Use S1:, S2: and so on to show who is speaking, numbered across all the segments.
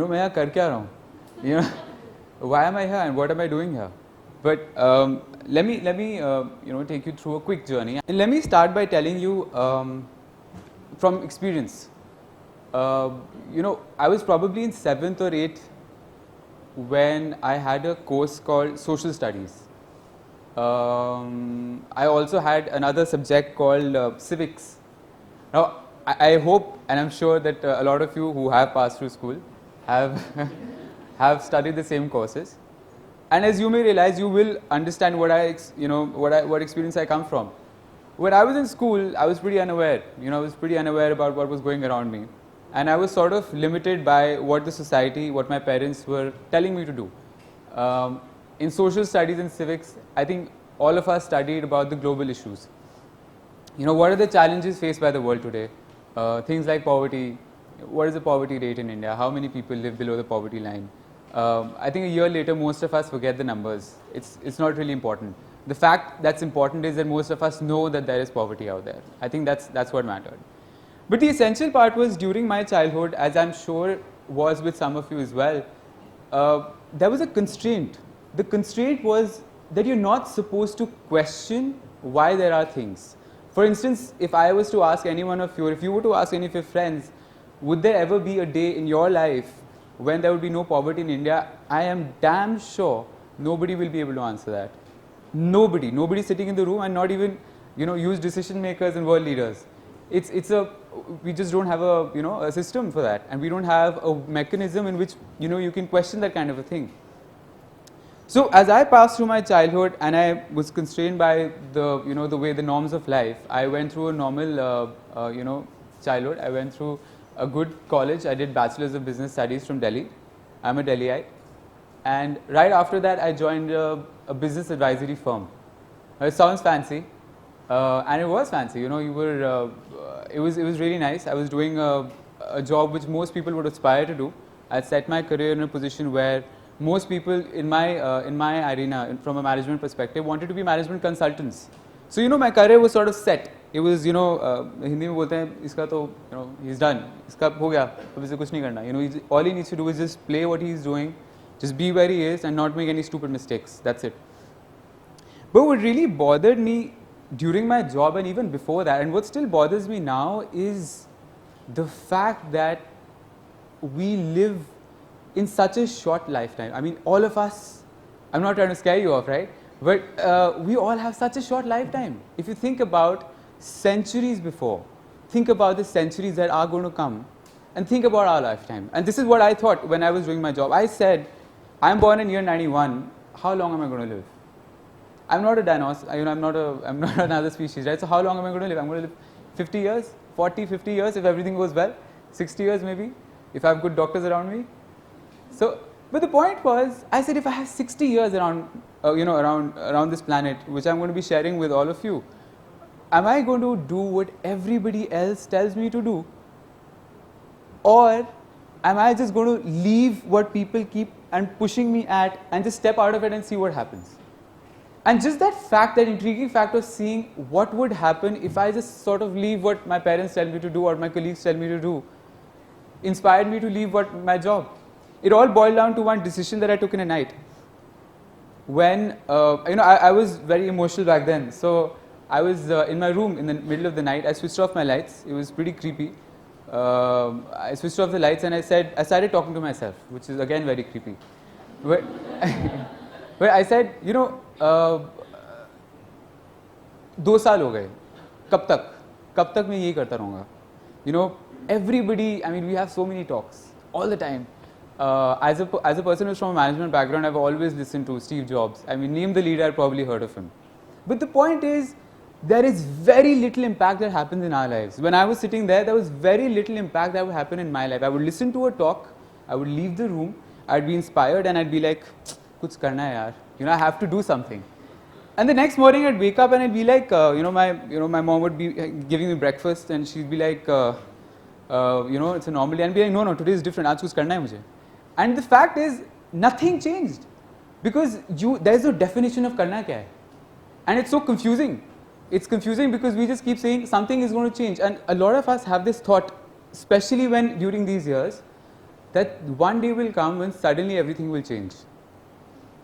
S1: मैं यहाँ कर क्या रहा हूँ? You know, why am I here and what am I doing here? But let me take you through a quick journey. And let me start by telling you from experience. I was probably in 7th or 8th when I had a course called Social Studies. I also had another subject called Civics. Now, I hope and I'm sure that a lot of you who have passed through school have have studied the same courses. And as you may realize, you will understand what what experience I come from. When I was in school, I was pretty unaware. I was pretty unaware about what was going around me, and I was sort of limited by what the society, what my parents were telling me to do. In social studies and civics, I think all of us studied about the global issues. What are the challenges faced by the world today? Things like poverty. What is the poverty rate in India? How many people live below the poverty line? I think a year later, most of us forget the numbers. It's not really important. The fact that's important is that most of us know that there is poverty out there. I think that's what mattered. But the essential part was during my childhood, as I'm sure was with some of you as well, there was a constraint. The constraint was that you're not supposed to question why there are things. For instance, if I was to ask any one of you, or if you were to ask any of your friends, would there ever be a day in your life when there would be no poverty in India? I am damn sure nobody will be able to answer that. Nobody sitting in the room, and not even huge decision makers and world leaders. We just don't have a system for that, and we don't have a mechanism in which you can question that kind of a thing. So as I passed through my childhood and I was constrained by the norms of life, I went through a normal childhood. I went through a good college. I did Bachelor's of Business Studies from Delhi. I'm a Delhiite. And right after that, I joined a business advisory firm. It sounds fancy, and it was fancy. It was really nice. I was doing a job which most people would aspire to do. I set my career in a position where most people in my arena, from a management perspective, wanted to be management consultants. So my career was sort of set. It was Hindi में बोलते हैं इसका तो he's done. इसका हो गया. अब इसे कुछ नहीं करना. All he needs to do is just play what he's doing, just be where he is, and not make any stupid mistakes. That's it. But what really bothered me during my job and even before that, and what still bothers me now, is the fact that we live in such a short lifetime. I mean, all of us, I'm not trying to scare you off, right? But we all have such a short lifetime. If you think about centuries before, think about the centuries that are going to come, and think about our lifetime. And this is what I thought when I was doing my job. I said, I'm born in year 91, how long am I going to live? I'm not a dinosaur, I'm not another species, right? So how long am I going to live? I'm going to live 50 years, 40, 50 years if everything goes well, 60 years maybe, if I have good doctors around me. So, but the point was, I said, if I have 60 years around this planet, which I'm going to be sharing with all of you, am I going to do what everybody else tells me to do? Or am I just going to leave what people keep and pushing me at and just step out of it and see what happens? And just that fact, that intriguing fact of seeing what would happen if I just sort of leave what my parents tell me to do or my colleagues tell me to do, inspired me to leave my job. It all boiled down to one decision that I took in a night. When I was very emotional back then, so I was in my room in the middle of the night. I switched off my lights. It was pretty creepy. I switched off the lights and I started talking to myself, which is again very creepy. But I said, 2 साल हो गए, कब तक मैं यही करता रहूँगा? Everybody, I mean, we have so many talks all the time. As a person who's from a management background, I've always listened to Steve Jobs. I mean, name the leader, I've probably heard of him. But the point is, there is very little impact that happens in our lives. When I was sitting there was very little impact that would happen in my life. I would listen to a talk, I would leave the room, I'd be inspired and I'd be like, kuch karna hai yaar. I have to do something. And the next morning I'd wake up and I'd be like, my mom would be giving me breakfast and she'd be like, it's a normal day. And I'd be like, no, today is different. Aaj kuch karna hai mujhe. And the fact is, nothing changed. Because there's no definition of karna kya hai. And it's so confusing. It's confusing because we just keep saying something is going to change. And a lot of us have this thought, especially when during these years, that one day will come when suddenly everything will change.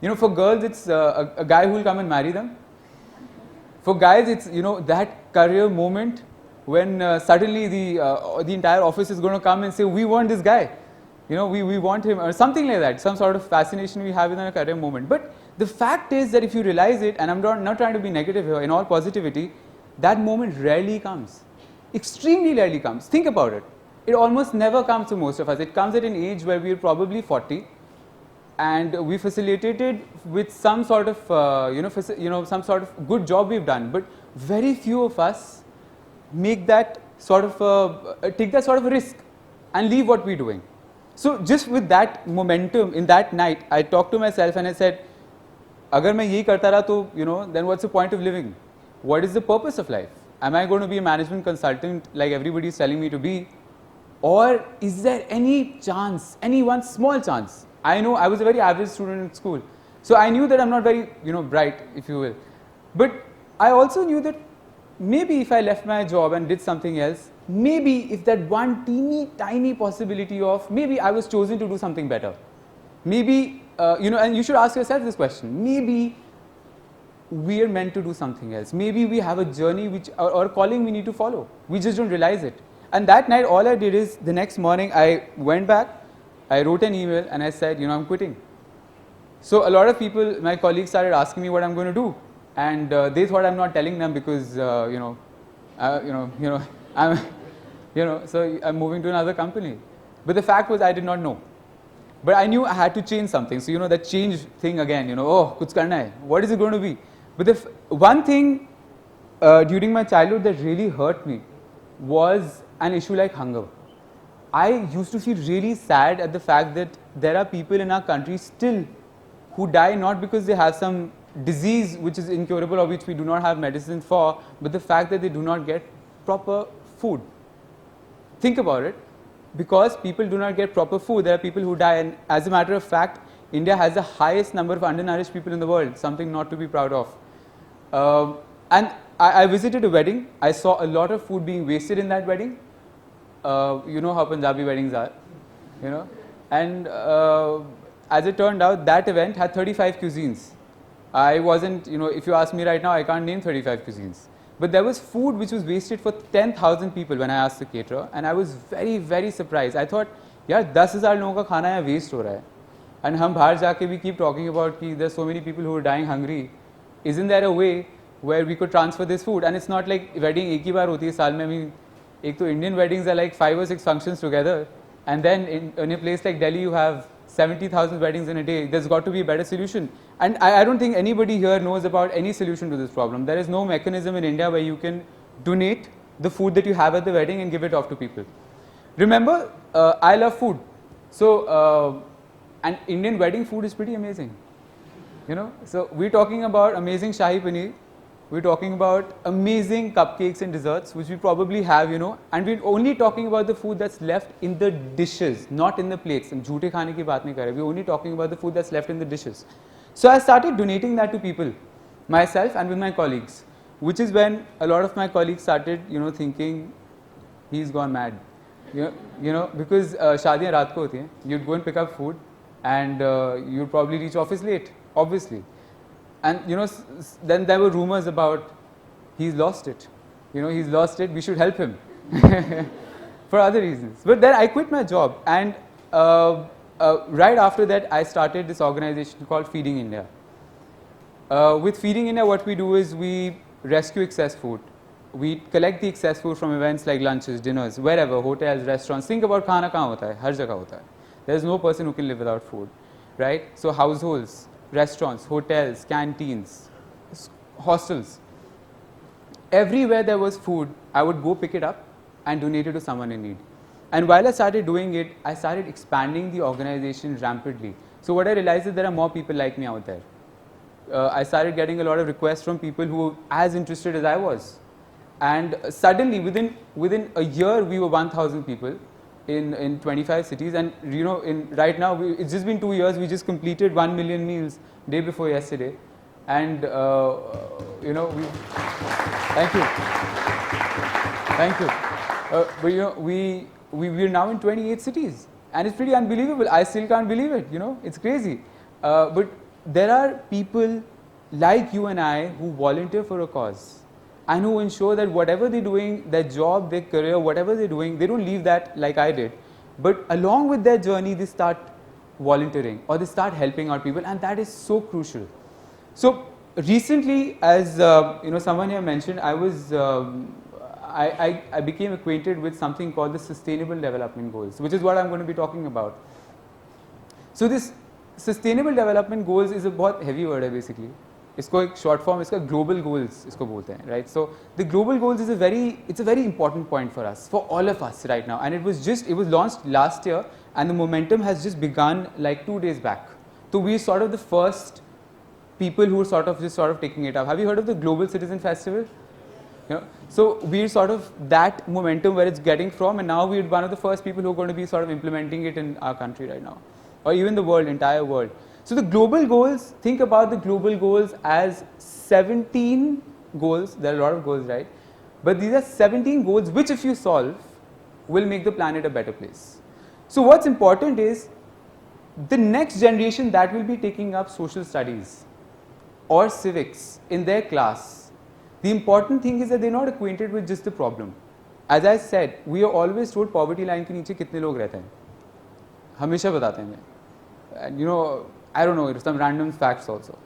S1: You know, for girls, it's a guy who will come and marry them. For guys, it's, you know, that career moment when suddenly the entire office is going to come and say, we want this guy. You know, we want him, or something like that, some sort of fascination we have in a career moment. But the fact is that if you realize it, and I'm not trying to be negative here, in all positivity, that moment rarely comes. Extremely rarely comes. Think about it. It almost never comes to most of us. It comes at an age where we are probably 40, and we facilitated with some sort of, some sort of good job we've done. But very few of us make that sort of, take that sort of a risk and leave what we're doing. So just with that momentum, in that night, I talked to myself and I said, agar main yehi karta raha to, you know, then what's the point of living? What is the purpose of life? Am I going to be a management consultant like everybody is telling me to be? Or is there any chance, any one small chance? I know I was a very average student in school. So I knew that I'm not very, you know, bright, if you will. But I also knew that maybe if I left my job and did something else, maybe if that one teeny tiny possibility of maybe I was chosen to do something better. Maybe, and you should ask yourself this question, maybe we are meant to do something else. Maybe we have a journey or calling we need to follow. We just don't realize it. And that night, all I did is, the next morning, I went back, I wrote an email and I said, you know, I'm quitting. So a lot of people, my colleagues, started asking me what I'm going to do. And they thought I'm not telling them because, so I'm moving to another company. But the fact was I did not know. But I knew I had to change something. So, you know, that change thing again, you know, oh, kuch karna hai. What is it going to be? But the one thing during my childhood that really hurt me was an issue like hunger. I used to feel really sad at the fact that there are people in our country still who die not because they have some disease which is incurable or which we do not have medicine for, but the fact that they do not get proper food. Think about it. Because people do not get proper food, there are people who die. And as a matter of fact, India has the highest number of undernourished people in the world, something not to be proud of. And I visited a wedding. I saw a lot of food being wasted in that wedding. You know how Punjabi weddings are, you know. And as it turned out, that event had 35 cuisines. I wasn't, you know, if you ask me right now, I can't name 35 cuisines. But there was food which was wasted for 10,000 people when I asked the caterer, and I was very, very surprised. I thought, yaar, 10,000 लोगों का खाना यहाँ waste हो रहा है. And हम बाहर जाके we keep talking about कि there's so many people who are dying hungry. Isn't there a way where we could transfer this food? And it's not like wedding एक ही बार होती है साल में. I mean, एक तो Indian weddings are like 5 or 6 functions together, and then in a place like Delhi you have 70,000 weddings in a day. There's got to be a better solution. And I don't think anybody here knows about any solution to this problem. There is no mechanism in India where you can donate the food that you have at the wedding and give it off to people. Remember, I love food. So, and Indian wedding food is pretty amazing. You know, so we're talking about amazing Shahi Paneer. We're talking about amazing cupcakes and desserts, which we probably have, you know, and we're only talking about the food that's left in the dishes, not in the plates. Jhoote khane ki baat nahi kar rahe. We're only talking about the food that's left in the dishes. So I started donating that to people, myself and with my colleagues, which is when a lot of my colleagues started, you know, thinking, he's gone mad. You know, because shaadiyan raat ko hoti hain. You'd go and pick up food, and you'd probably reach office late, obviously. And, you know, then there were rumors about, he's lost it. You know, he's lost it, we should help him. For other reasons. But then I quit my job, and right after that, I started this organization called Feeding India. With Feeding India, what we do is we rescue excess food. We collect the excess food from events like lunches, dinners, wherever, hotels, restaurants. Think about khana kahan hota hai, har jagah hota hai. There's no person who can live without food, right? So households, restaurants, hotels, canteens, hostels. Everywhere there was food, I would go pick it up and donate it to someone in need. And while I started doing it, I started expanding the organization rampantly. So what I realized is there are more people like me out there. I started getting a lot of requests from people who were as interested as I was. And suddenly, within a year, we were 1,000 people in 25 cities. And, you know, right now, it's just been 2 years. We just completed 1 million meals day before yesterday. And, you know, thank you. Thank you. But, you know, we're now in 28 cities. And it's pretty unbelievable. I still can't believe it, you know, it's crazy. But there are people like you and I who volunteer for a cause and who ensure that whatever they're doing, their job, their career, whatever they're doing, they don't leave that like I did. But along with their journey, they start volunteering or they start helping out people, and that is so crucial. So recently, as you know, someone here mentioned, I became acquainted with something called the Sustainable Development Goals, which is what I'm going to be talking about. So this Sustainable Development Goals is a बहुत heavy word है basically. इसको एक short form इसका global goals इसको बोलते हैं, right? So the global goals is a very important point for us, for all of us right now, and it was launched last year, and the momentum has just begun like 2 days back. So we're sort of the first people who are just taking it up. Have you heard of the Global Citizen Festival? You know, so we're sort of that momentum where it's getting from, and now we're one of the first people who are going to be sort of implementing it in our country right now, or even the world, entire world. So the global goals, think about the global goals as 17 goals. There are a lot of goals, right? But these are 17 goals which, if you solve, will make the planet a better place. So what's important is the next generation that will be taking up social studies or civics in their class. The important thing is that they're not acquainted with just the problem. As I said, we are always told poverty line के नीचे कितने लोग रहते हैं. हमेशा बताते हैं. And you know, I don't know, some random facts also.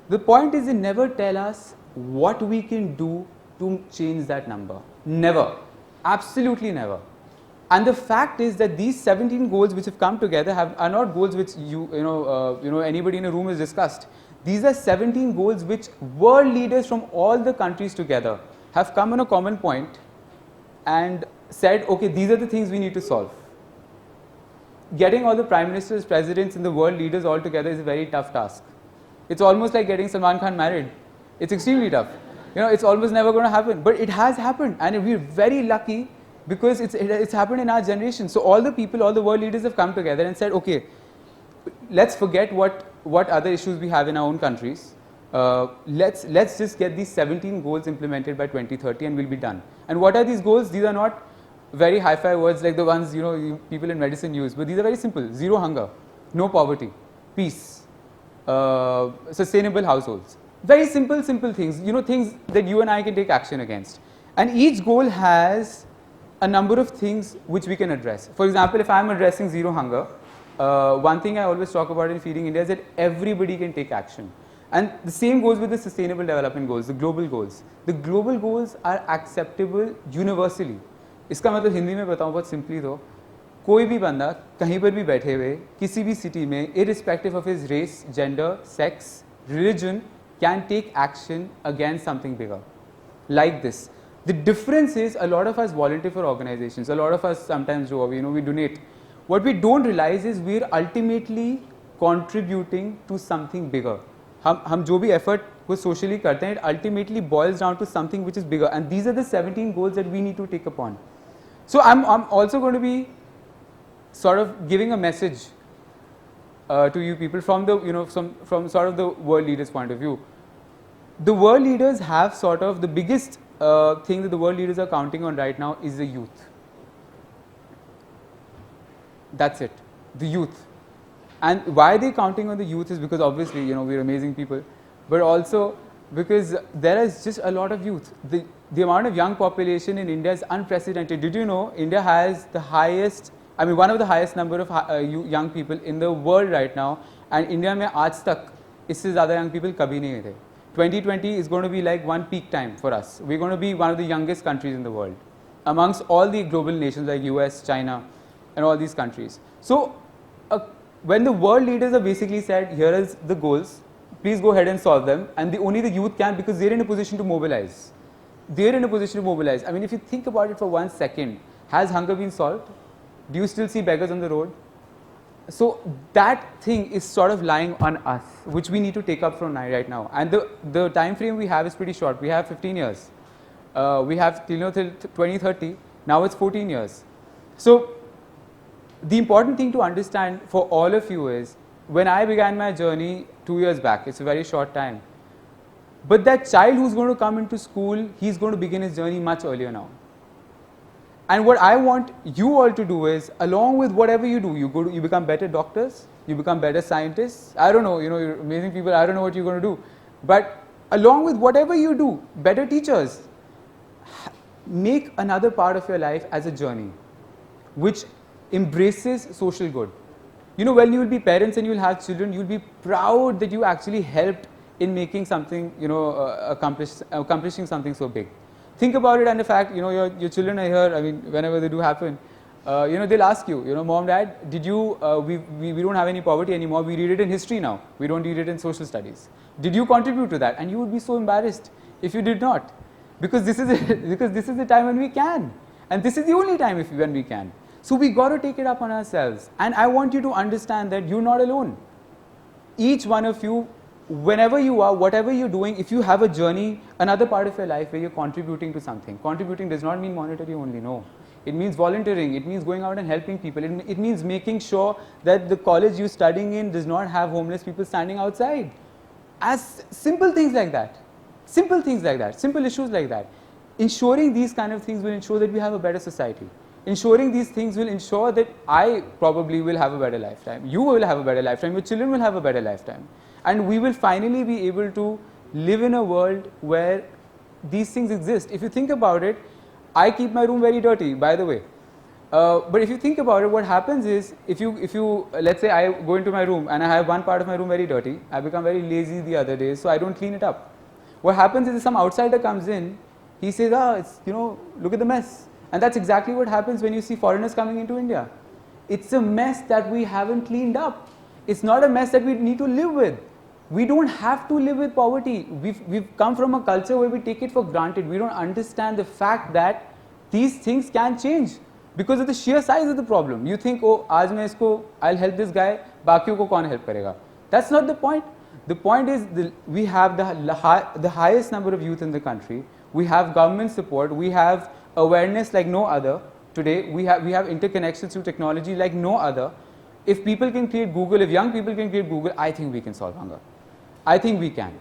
S1: The point is they never tell us what we can do to change that number. Never. Absolutely never. And the fact is that these 17 goals which have come together are not goals which anybody in a room has discussed. These are 17 goals which world leaders from all the countries together have come on a common point and said, okay, these are the things we need to solve. Getting all the prime ministers, presidents and the world leaders all together is a very tough task. It's almost like getting Salman Khan married. It's extremely tough. You know, it's almost never going to happen, but it has happened, and we're very lucky because it's happened in our generation. So all the people, all the world leaders have come together and said, okay, let's forget what other issues we have in our own countries. Let's just get these 17 goals implemented by 2030 and we'll be done. And what are these goals? These are not very hi-fi words like the ones people in medicine use, but these are very simple. Zero hunger, no poverty, peace, sustainable households. Very simple things, things that you and I can take action against. And each goal has a number of things which we can address. For example, if I'm addressing zero hunger, one thing I always talk about in Feeding India is that everybody can take action. And the same goes with the Sustainable Development Goals, the global goals. The global goals are acceptable universally. इसका मतलब हिंदी में बताऊँ बहुत simply तो कोई भी बंदा कहीं पर भी बैठे हुए किसी भी सिटी में irrespective of his race, gender, sex, religion can take action against something bigger like this. The difference is a lot of us volunteer for organizations, a lot of us sometimes do, we donate. What we don't realize is we're ultimately contributing to something bigger. हम जो भी effort को socially करते हैं, it ultimately boils down to something which is bigger, and these are the 17 goals that we need to take upon. So I'm also going to be sort of giving a message to you people from the from sort of the world leaders' point of view. The world leaders have sort of the biggest thing that the world leaders are counting on right now is the youth. That's it, the youth. And why they're counting on the youth is because obviously we're amazing people, but also because there is just a lot of youth. The amount of young population in India is unprecedented. Did you know India has the highest, one of the highest number of young people in the world right now, and India में आज तक इससे ज़्यादा young people कभी नहीं थे. 2020 is going to be like one peak time for us. We're going to be one of the youngest countries in the world amongst all the global nations like US, China and all these countries. So when the world leaders have basically said, here is the goals, please go ahead and solve them, and only the youth can, because they're in a position to mobilize. They're in a position to mobilize. If you think about it for 1 second, has hunger been solved? Do you still see beggars on the road? So that thing is sort of lying on us, which we need to take up from right now. And the time frame we have is pretty short. We have 15 years. We have till 2030. Now it's 14 years. So the important thing to understand for all of you is, when I began my journey 2 years back, it's a very short time, but that child who's going to come into school, he's going to begin his journey much earlier now. And what I want you all to do is, along with whatever you do, you become better doctors, you become better scientists. I don't know, you're amazing people. I don't know what you're going to do, but along with whatever you do, better teachers. Make another part of your life as a journey, which embraces social good. When you will be parents and you will have children, you will be proud that you actually helped in making something, accomplishing something so big. Think about it, and the fact, your children are here. I mean, whenever they do happen, they'll ask you, mom, dad, did you? We don't have any poverty anymore. We read it in history now. We don't read it in social studies. Did you contribute to that? And you would be so embarrassed if you did not, because this is the time when we can, and this is the only time when we can. So we got to take it up on ourselves. And I want you to understand that you're not alone. Each one of you, whenever you are, whatever you're doing, if you have a journey, another part of your life where you're contributing to something. Contributing does not mean monetary only, no. It means volunteering, it means going out and helping people, it means making sure that the college you're studying in does not have homeless people standing outside. As simple things like that. Simple things like that, simple issues like that. Ensuring these kind of things will ensure that we have a better society. Ensuring these things will ensure that I probably will have a better lifetime. You will have a better lifetime. Your children will have a better lifetime. And we will finally be able to live in a world where these things exist. If you think about it, I keep my room very dirty, by the way. But if you think about it, what happens is, if you let's say I go into my room and I have one part of my room very dirty, I become very lazy the other day, so I don't clean it up. What happens is, if some outsider comes in, he says, it's, look at the mess. And that's exactly what happens when you see foreigners coming into India. It's a mess that we haven't cleaned up. It's not a mess that we need to live with. We don't have to live with poverty. We've come from a culture where we take it for granted. We don't understand the fact that these things can change because of the sheer size of the problem. You think, I'll help this guy, bakiyon ko kaun help karega? That's not the point. The point is, we have the highest number of youth in the country. We have government support. We have awareness like no other. Today, we have interconnections through technology like no other. If people can create Google, if young people can create Google, I think we can solve hunger. I think we can.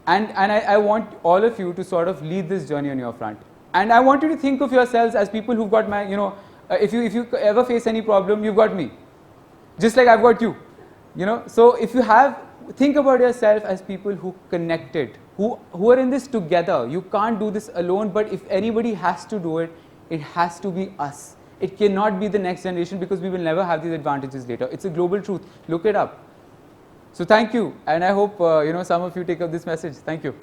S1: And I want all of you to sort of lead this journey on your front. And I want you to think of yourselves as people who've got my, if you ever face any problem, you've got me. Just like I've got you. So if you think about yourself as people who connected, who are in this together. You can't do this alone, but if anybody has to do it, it has to be us. It cannot be the next generation, because we will never have these advantages later. It's a global truth. Look it up. So thank you, and I hope some of you take up this message. Thank you.